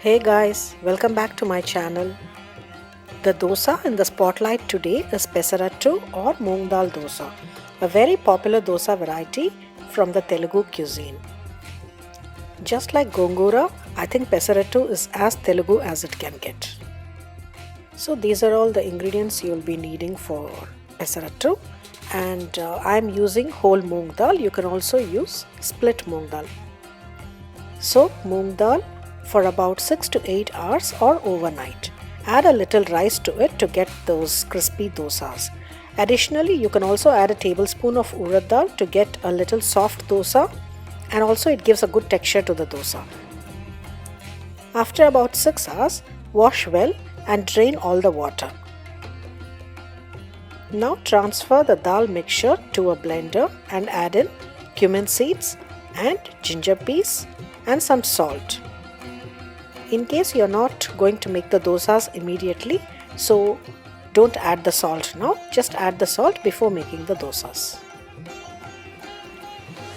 Hey guys, welcome back to my channel. The dosa in the spotlight today is Pesarattu or Moong Dal dosa, a very popular dosa variety from the Telugu cuisine. Just like Gongura, I think Pesarattu is as Telugu as it can get. So these are all the ingredients you will be needing for Pesarattu, and I'm using whole Moong Dal. You can also use split Moong Dal. Soak Moong Dal for about 6 to 8 hours or overnight. Add a little rice to it to get those crispy dosas. Additionally, you can also add a tablespoon of Urad dal to get a little soft dosa, and also it gives a good texture to the dosa. After about 6 hours, wash well and drain all the water. Now transfer the dal mixture to a blender and add in cumin seeds and ginger peas and some salt. In case you're not going to make the dosas immediately, so don't add the salt now, just add the salt before making the dosas.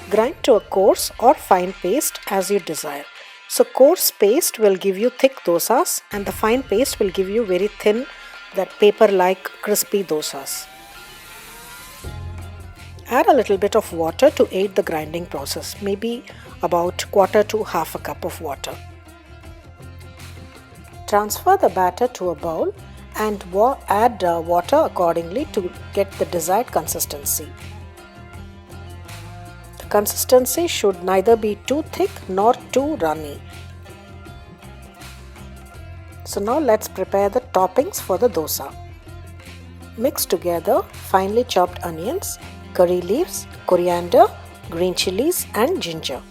Grind to a coarse or fine paste as you desire. So coarse paste will give you thick dosas and the fine paste will give you very thin, that paper-like crispy dosas. Add a little bit of water to aid the grinding process, maybe about quarter to half a cup of water. Transfer the batter to a bowl and add water accordingly to get the desired consistency. The consistency should neither be too thick nor too runny. So now let's prepare the toppings for the dosa. Mix together finely chopped onions, curry leaves, coriander, green chilies and ginger.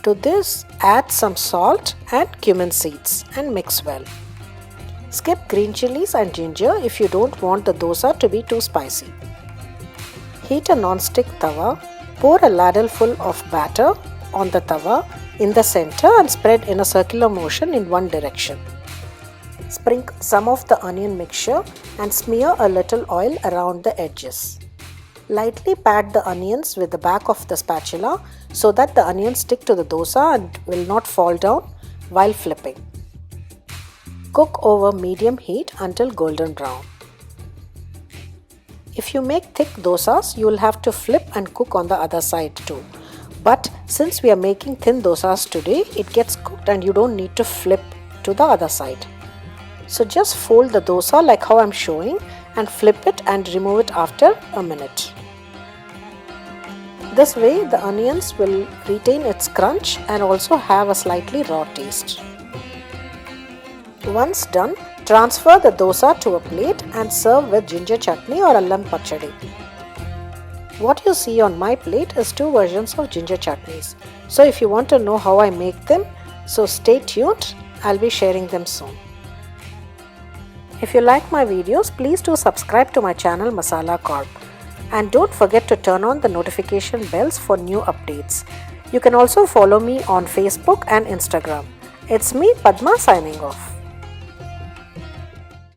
To this, add some salt and cumin seeds and mix well. Skip green chilies and ginger if you don't want the dosa to be too spicy. Heat a non-stick tawa, pour a ladleful of batter on the tawa in the center and spread in a circular motion in one direction. Sprinkle some of the onion mixture and smear a little oil around the edges. Lightly pat the onions with the back of the spatula so that the onions stick to the dosa and will not fall down while flipping. Cook over medium heat until golden brown. If you make thick dosas, you will have to flip and cook on the other side too. But since we are making thin dosas today, it gets cooked and you don't need to flip to the other side. So just fold the dosa like how I am showing and flip it and remove it after a minute. This way the onions will retain its crunch and also have a slightly raw taste. Once done, transfer the dosa to a plate and serve with ginger chutney or allam pachadi. What you see on my plate is two versions of ginger chutneys. So if you want to know how I make them, so stay tuned, I'll be sharing them soon. If you like my videos, please do subscribe to my channel MasalaKorb. And don't forget to turn on the notification bells for new updates. You can also follow me on Facebook and Instagram. It's me, Padma, signing off.